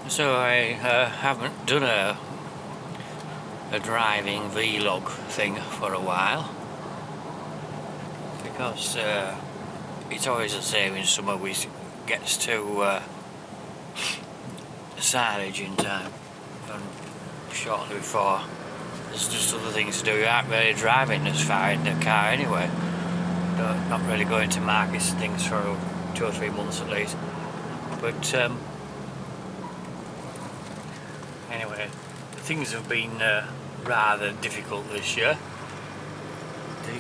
So I haven't done a driving vlog thing for a while because it's always the same in summer. We gets to silage in time, and shortly before there's just other things to do. You aren't really driving as far in the car anyway. Not really going to markets and things for 2 or 3 months at least. But anyway, things have been rather difficult this year.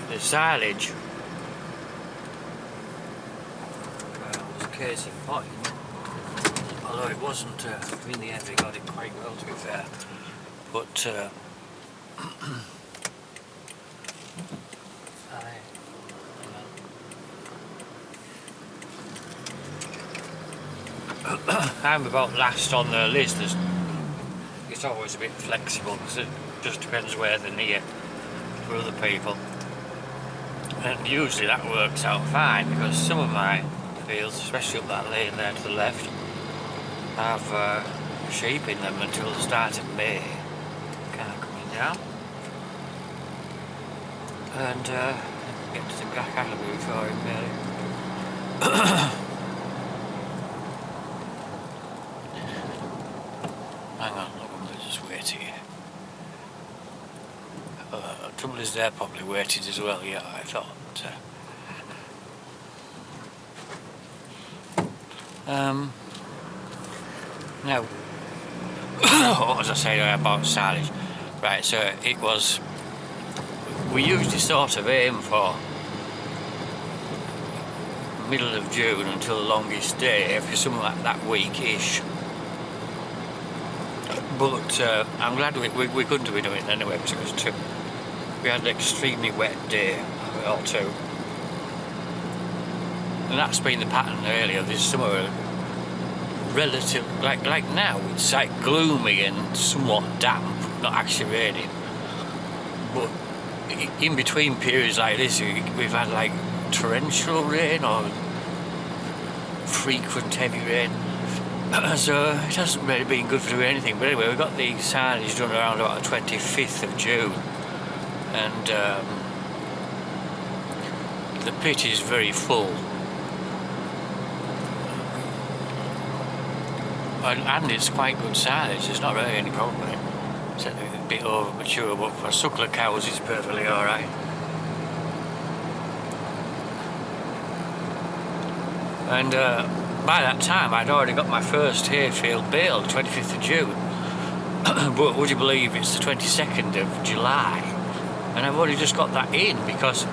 The silage, was a case in point, although it wasn't, in the end we got it quite well, to be fair. But I'm about last on the list. It's always a bit flexible because it just depends where they're near for other people, and usually that works out fine because some of my fields, especially up that lane there to the left, have sheep in them until the start of May, kind of coming down, and get to the cattle before in May. Hang on, look, I'm just waiting. Trouble is they're probably waited as well, yeah, I thought. Now, what was I saying about silage? Right, so it was, we usually sort of aim for middle of June until the longest day, for something like that week-ish. But I'm glad we couldn't have been doing it anyway because it was too. We had an extremely wet day or two, and that's been the pattern earlier this summer. Relative, like now, it's like gloomy and somewhat damp, not actually raining. But in between periods like this, we've had like torrential rain or frequent heavy rain. So it hasn't really been good for doing anything. But anyway, we got the silage done around about the 25th of June, and the pit is very full, and it's quite good silage. There's not really any problem with it. It's a bit over mature, but for suckler cows it's perfectly alright. And by that time I'd already got my first hayfield baled, 25th of June. But would you believe it's the 22nd of July, and I've only just got that in because,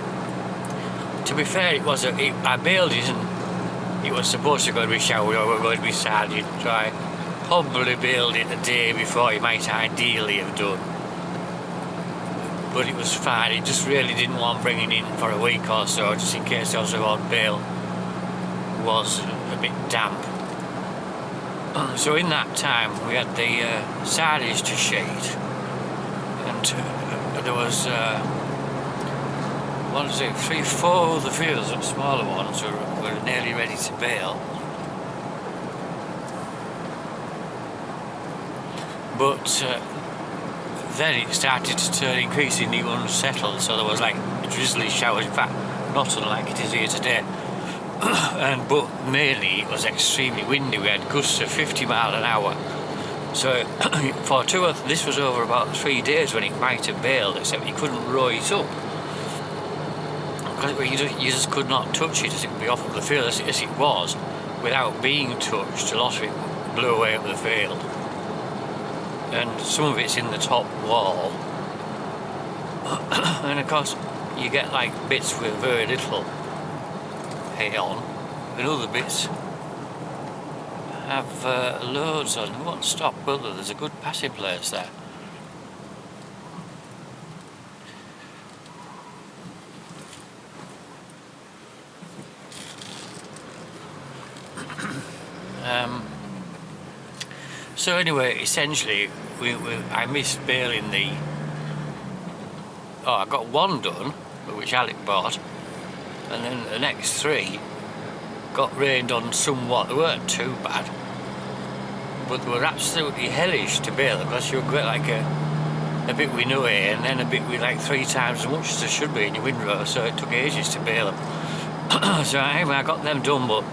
to be fair, I baled it and it was supposed to go to be showered or going to be sanded, so I probably baled it the day before you might ideally have done. But it was fine. It just really didn't want bringing in for a week or so, just in case also on bale was a bit damp. So in that time we had the silage to sheet, and there was 3, 4 other fields, the smaller ones, were nearly ready to bale. But then it started to turn increasingly unsettled, so there was like drizzly showers, in fact not unlike it is here today. But mainly it was extremely windy. We had gusts of 50 miles an hour. So for this was over about 3 days when it might have baled, except you couldn't row it up. Because you just could not touch it as it would be off of the field as it was. Without being touched, a lot of it blew away up the field. And some of it's in the top wall. And of course you get like bits with very little hay on, and other bits have loads on. They won't stop, will they? There's a good passing place there. So anyway, essentially I missed baling I got one done, which Alec bought, and then the next 3 got rained on somewhat. They weren't too bad, but they were absolutely hellish to bale because you would get like a bit with no air and then a bit with like 3 times as much as there should be in your windrow, so it took ages to bale them. So anyway, I got them done, but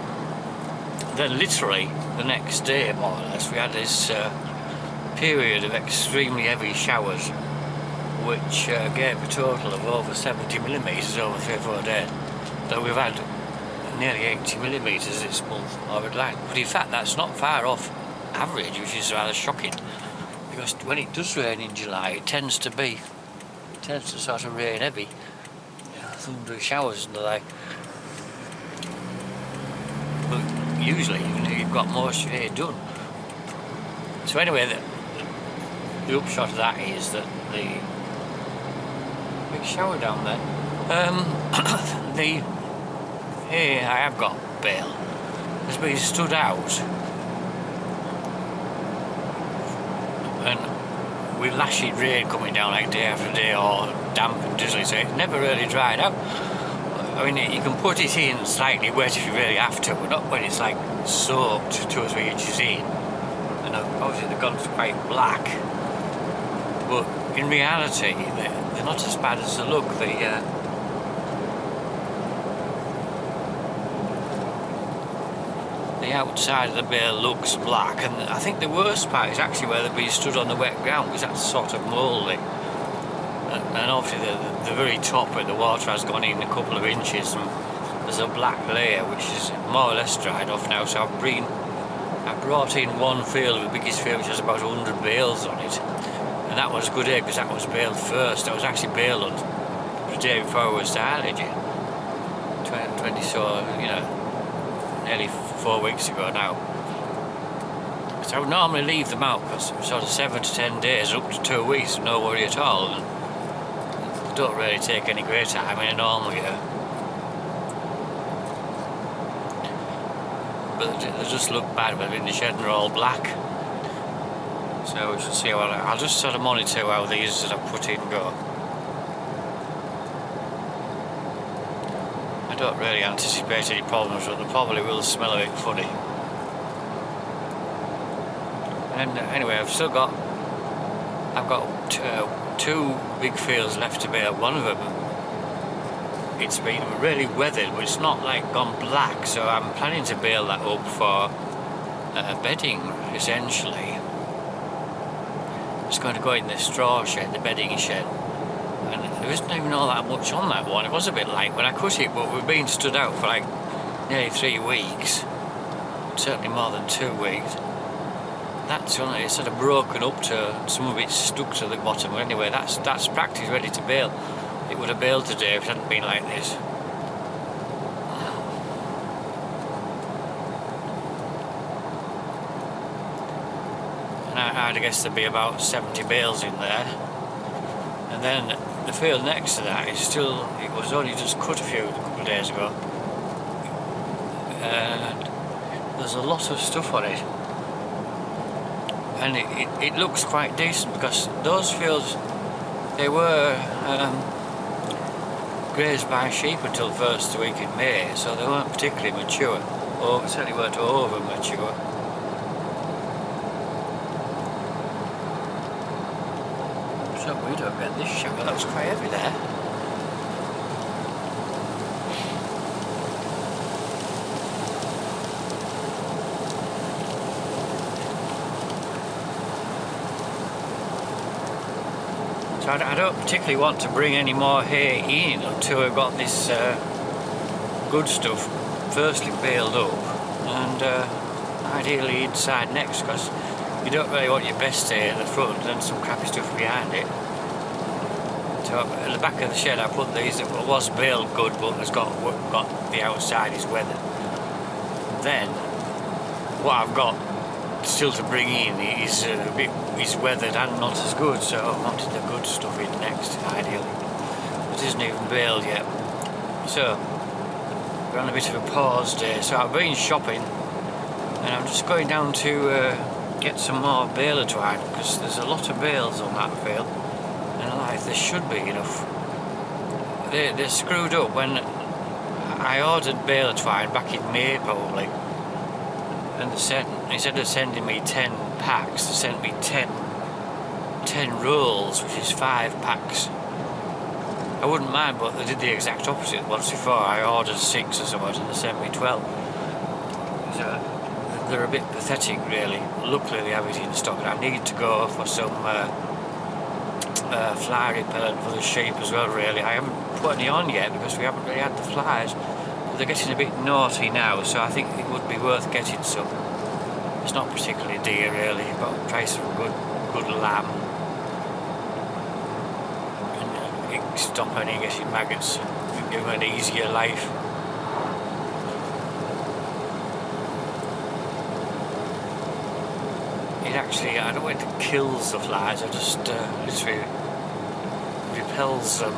then literally the next day, more or less, we had this period of extremely heavy showers, which gave a total of over 70 millimetres over 3 or 4 days. So we've had nearly 80 millimetres this month, I would like. But in fact, that's not far off average, which is rather shocking. Because when it does rain in July, it tends to sort of rain heavy, thundery showers and the like. But usually, you've got most of your day done. So anyway, the upshot of that is that the big shower down there. Here I have got bale has been stood out, and with lashing rain coming down like day after day, or damp and drizzly, so it never really dried out. I mean, you can put it in slightly wet if you really have to, but not when it's like soaked 2 or 3 inches in, and obviously they've gone quite black. But in reality, they're not as bad as they look. The outside of the bale looks black, and I think the worst part is actually where they've been stood on the wet ground, because that's sort of mouldy. And obviously the very top where the water has gone in a couple of inches, and there's a black layer which is more or less dried off now. So I brought in one field, the biggest field, which has about 100 bales on it, and that was good because that was baled first. I was actually baled on the day before I was started, 20 so, nearly 4 weeks ago now. So I would normally leave them out for sort of 7 to 10 days, up to 2 weeks, no worry at all. And they don't really take any great time in a normal year. But they just look bad when in the shed and they're all black. So we should see how I'll just sort of monitor how these that I've put in go. I don't really anticipate any problems, but they probably will smell a bit funny. And anyway, I've got 2 big fields left to bale. One of them, it's been really weathered, but it's not like gone black, so I'm planning to bale that up for bedding, essentially. It's going to go in the straw shed, the bedding shed. And there isn't even all that much on that one. It was a bit light when I cut it, but we've been stood out for like nearly 3 weeks, certainly more than 2 weeks. That's only, it's sort of broken up to, some of it's stuck to the bottom. But anyway, that's practically ready to bale. It would have baled today if it hadn't been like this. And I'd guess there'd be about 70 bales in there. And then the field next to that is still, it was only just cut a couple of days ago. And there's a lot of stuff on it. And it looks quite decent, because those fields, they were grazed by sheep until the first week in May, so they weren't particularly mature, or certainly weren't over mature. So we don't get this shower, that was quite heavy there. I don't particularly want to bring any more hay in until we've got this good stuff firstly baled up, and ideally inside next, because you don't really want your best hay at the front and some crappy stuff behind it. So at the back of the shed I put these that was baled good, but has got the outside is weathered. Then what I've got still to bring in is a bit weathered and not as good, so I wanted the good stuff in next, ideally. It isn't even baled yet. So we're on a bit of a pause day, so I've been shopping and I'm just going down to get some more baler twine, because there's a lot of bales on that field, and like there should be enough. They're screwed up. When I ordered baler twine back in May probably, And instead of sending me 10 packs, they sent me 10 rolls, which is 5 packs. I wouldn't mind, but they did the exact opposite. Once before I ordered 6 or something and they sent me 12. So they're a bit pathetic really. Luckily they have it in stock, and I need to go for some fly repellent for the sheep as well really. I haven't put any on yet because we haven't really had the flies. But they're getting a bit naughty now, so I think it would be worth getting some. It's not particularly dear really, but I'll try some good lamb. And stop any getting maggots and give them an easier life. It actually, I don't think it kills the flies, it just literally repels them.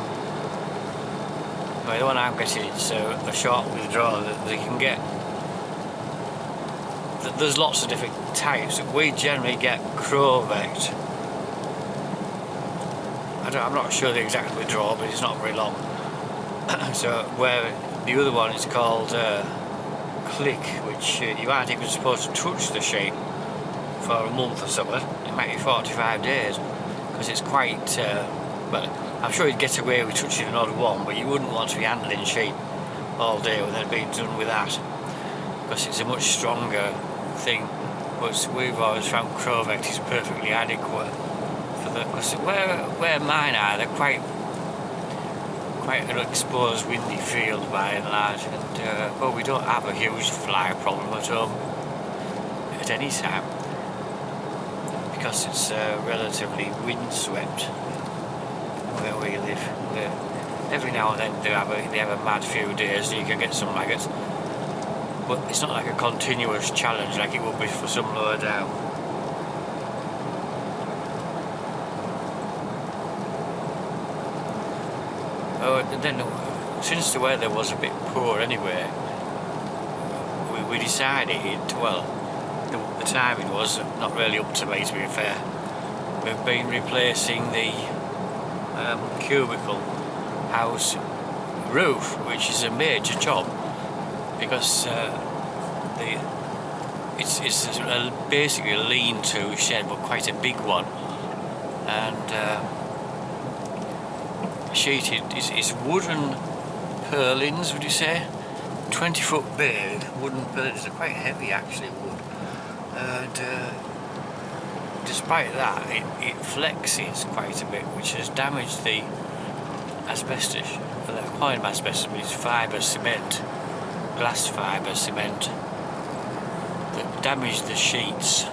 Well, the one I'm getting is a short withdrawal that they can get. There's lots of different types. We generally get Crovet. I'm not sure the exact withdrawal, but it's not very long. So where the other one is called Click, which you aren't even supposed to touch the sheep for a month or something. It might be 45 days because it's quite well, I'm sure you'd get away with touching another one, but you wouldn't want to be handling sheep all day without being done with that, because it's a much stronger thing. But we've always found Crovet is perfectly adequate for the, because where mine are, they're quite an exposed windy field by and large, and well, we don't have a huge fly problem at home at any time, because it's relatively windswept where we live. Every now and then they have a mad few days so you can get some maggots, but it's not like a continuous challenge like it would be for some lower down. Oh, and then since the weather was a bit poor anyway, we decided, well, the timing was not really up to me, to be fair. We've been replacing the cubicle house roof, which is a major job because it's basically a lean-to shed, but quite a big one, and sheeted. It's wooden purlins, would you say? 20-foot big wooden purlins. They're quite heavy actually, wood, and despite that it flexes quite a bit, which has damaged the asbestos. They're calling them asbestos, but it's fibre cement, glass fibre cement, that damaged the sheets.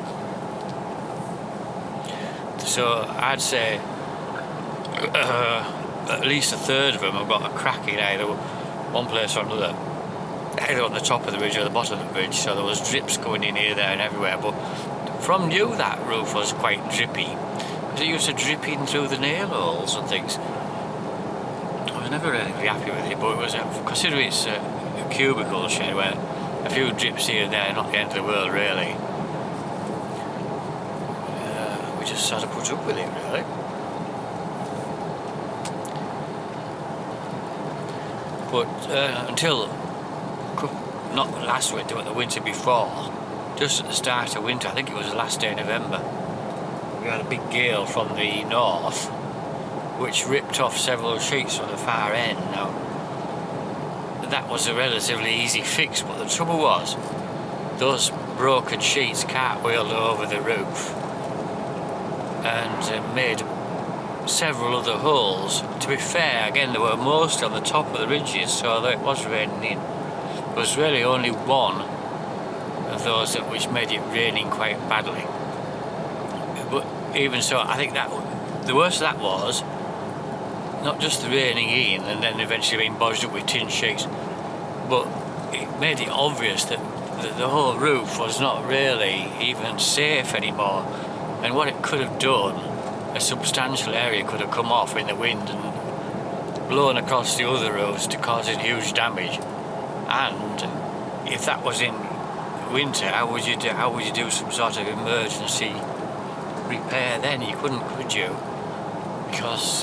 So I'd say at least a third of them have got a crack in either one place or another, either on the top of the ridge or the bottom of the ridge, so there was drips going in here, there and everywhere. But from new, that roof was quite drippy, because it used to drip in through the nail holes and things. I was never really happy with it, but it was considering it's a cubicle shed where a few drips here and there, not the end of the world really. We just sort of put up with it really. But until not last winter, but the winter before, just at the start of winter, I think it was the last day of November, we had a big gale from the north which ripped off several sheets from the far end. Now, that was a relatively easy fix, but the trouble was those broken sheets cartwheeled over the roof and made several other holes. To be fair, again, there were most on the top of the ridges, so that it was raining in. There was really only one of those which made it raining quite badly. But even so, I think that the worst of that was not just the raining in and then eventually being bodged up with tin sheets, but it made it obvious that the whole roof was not really even safe anymore, and what it could have done, a substantial area could have come off in the wind and blown across the other roofs to causing huge damage. And if that was in winter, how would you do some sort of emergency repair then? You couldn't, could you? Because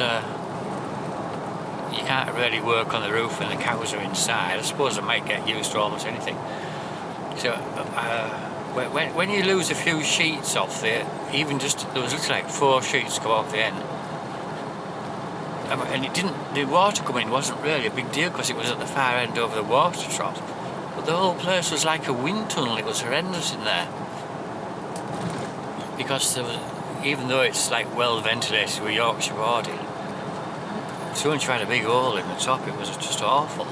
you can't really work on the roof when the cows are inside. I suppose I might get used to almost anything. So when you lose a few sheets off there, even just there was literally like 4 sheets come off the end. And it didn't. The water coming wasn't really a big deal because it was at the far end over the water trough. But the whole place was like a wind tunnel. It was horrendous in there because there was, even though it's like well ventilated with Yorkshire boarding, so once you had a big hole in the top, it was just awful.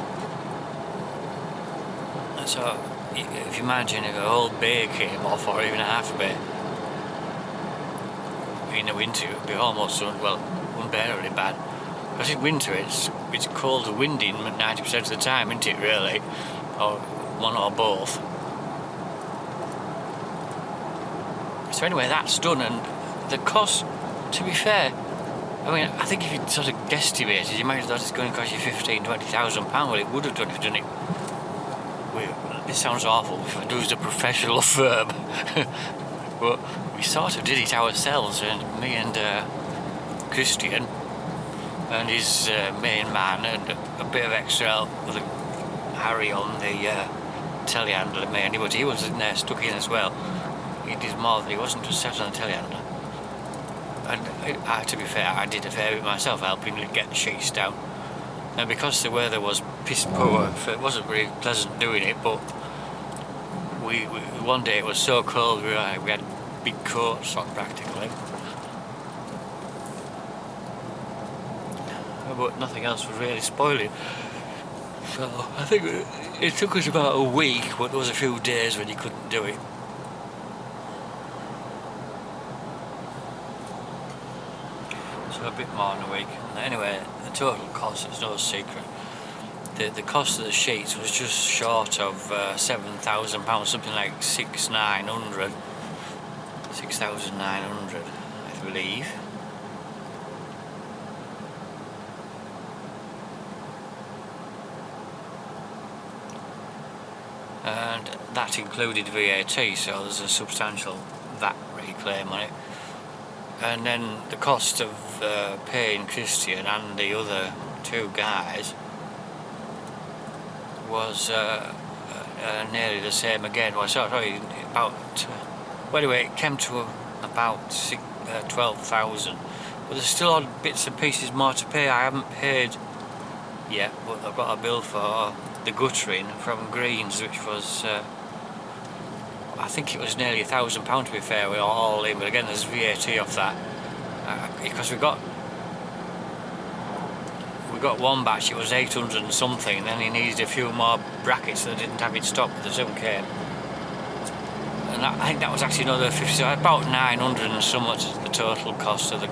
And so if you imagine if a whole bay came off, or even a half a bay, in the winter it would be almost unbearably bad. Because in winter it's cold and windy 90% of the time, isn't it really? Or one or both. So anyway, that's done, and the cost, to be fair, I mean, I think if you sort of guesstimated, you might have thought it's going to cost you £15,000-20,000. Well, it would have done if you'd done it. This sounds awful if I do as a professional firm, but we sort of did it ourselves, and me and Christian and his main man, and a bit of extra help with Harry on the telehandler mainly, but he was in there stuck in as well. He did more than he wasn't just sat on the telehandler. And to be fair, I did a fair bit myself, helping to get the sheets down. And because the weather was piss poor, it wasn't very pleasant doing it, but one day it was so cold we had big coats on practically. But nothing else was really spoiling. So I think it took us about a week, but there was a few days when you couldn't do it. So a bit more than a week. Anyway, the total cost is no secret. The cost of the sheets was just short of £7,000, something like 6,900, I believe. And that included VAT, so there's a substantial VAT reclaim on it. And then the cost of paying Christian and the other 2 guys was nearly the same again. Well, sorry, about well, anyway, it came to about 12,000. But there's still odd bits and pieces more to pay. I haven't paid yet, but I've got a bill for the guttering from Greens, which was I think it was nearly £1,000 to be fair, with all in. But again, there's VAT off that because we got one batch. It was 800 and something. Then he needed a few more brackets that didn't have in stock, but the soon came. And I think that was actually another 50. So about 900 and so much the total cost of the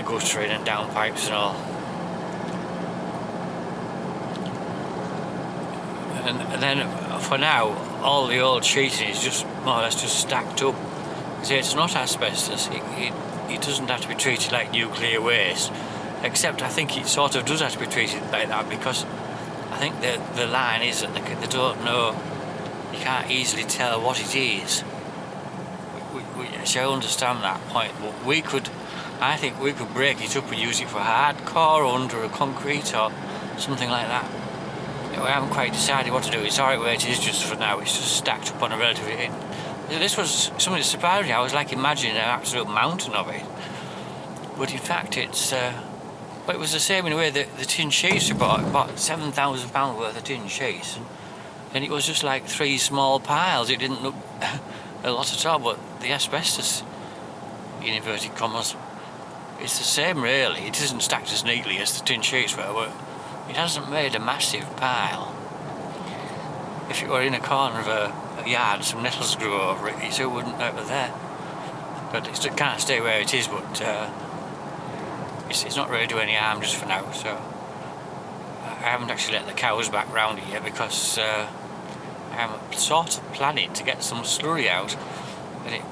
guttering and downpipes and all. And then for now, all the old sheeting is just more or less just stacked up. See, it's not asbestos. It doesn't have to be treated like nuclear waste, except I think it sort of does have to be treated like that, because I think the line is that they don't know. You can't easily tell what it is. So I understand that point, but I think we could break it up and use it for hardcore under a concrete or something like that. I haven't quite decided what to do. It's alright where it is just for now. It's just stacked up on a relatively... This was something that surprised me. I was like imagining an absolute mountain of it. But in fact it's... but it was the same in a way that the tin sheets we bought £7,000 worth of tin sheets. And it was just like 3 small piles. It didn't look a lot at all, but the asbestos, in inverted commas, it's the same really. It isn't stacked as neatly as the tin sheets were, but it hasn't made a massive pile. If it were in a corner of a yard, some nettles grew over it, so it wouldn't over there. But it can't stay where it is, but it's not really doing any harm just for now, so I haven't actually let the cows back round it yet, because I'm sort of planning to get some slurry out, and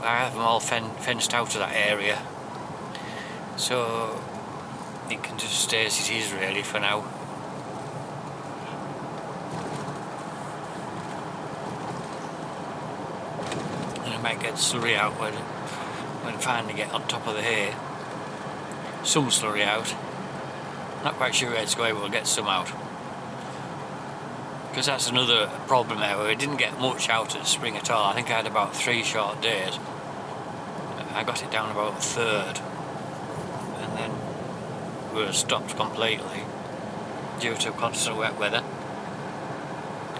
I have them all fenced out of that area, so it can just stay as it is really for now. And I might get slurry out when I finally get on top of the hay. Some slurry out. Not quite sure where it's going, but we'll get some out. Because that's another problem there, where we didn't get much out of the spring at all. I think I had about 3 short days. I got it down about a third, and then we were stopped completely due to constant wet weather.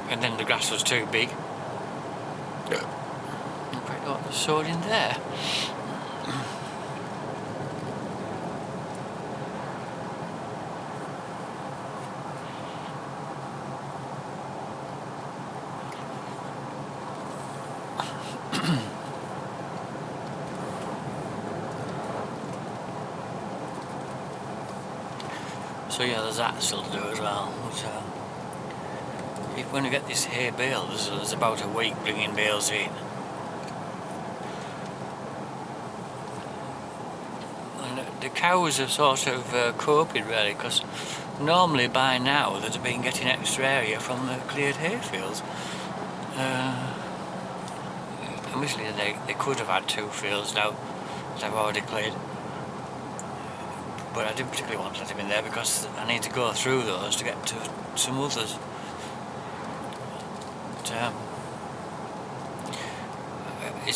And then the grass was too big. Quite a lot sowed in there. So yeah, there's that still to do as well. But, when we get this hay bale, there's about a week bringing bales in. And the cows are sort of coping really, because normally by now they'd have been getting extra area from the cleared hay fields. Admittedly they could have had 2 fields now that I've already cleared. But I didn't particularly want to let him in there because I need to go through those to get to some others.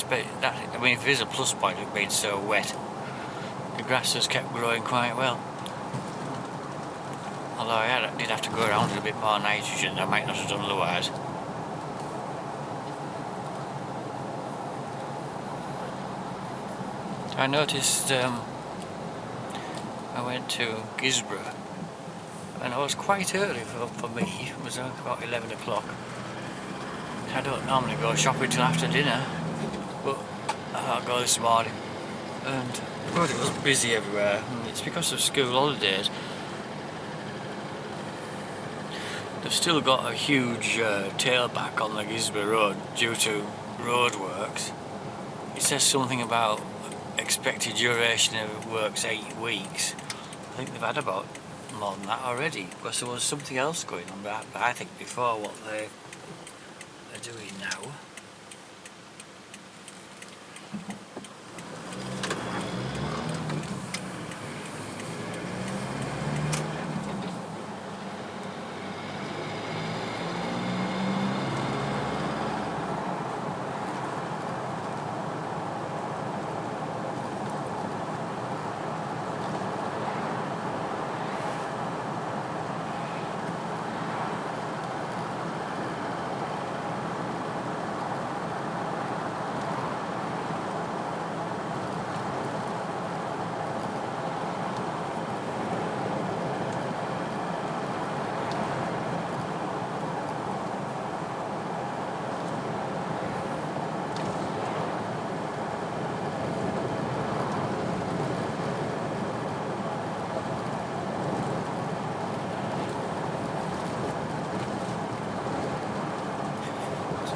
But, I mean, if there's a plus point of being so wet, the grass has kept growing quite well. Although I did have to go around with a bit more nitrogen, I might not have done otherwise. I noticed I went to Gisborough, and it was quite early for me. It was about 11 o'clock. I don't normally go shopping till after dinner, but I thought I'd go this morning. And God, it was busy everywhere, and it's because of school holidays. They've still got a huge tailback on the Gisborough Road due to roadworks. It says something about expected duration of works 8 weeks. I think they've had about more than that already, because there was something else going on, but I think before what they're doing now.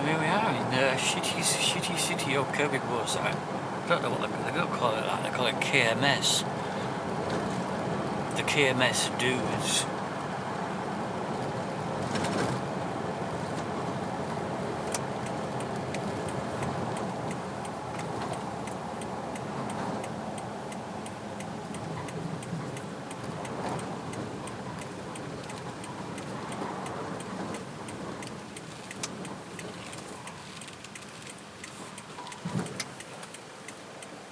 Here we are in shitty city of Kirby Borside. I don't know what they don't call it that, they call it KMS. The KMS dudes.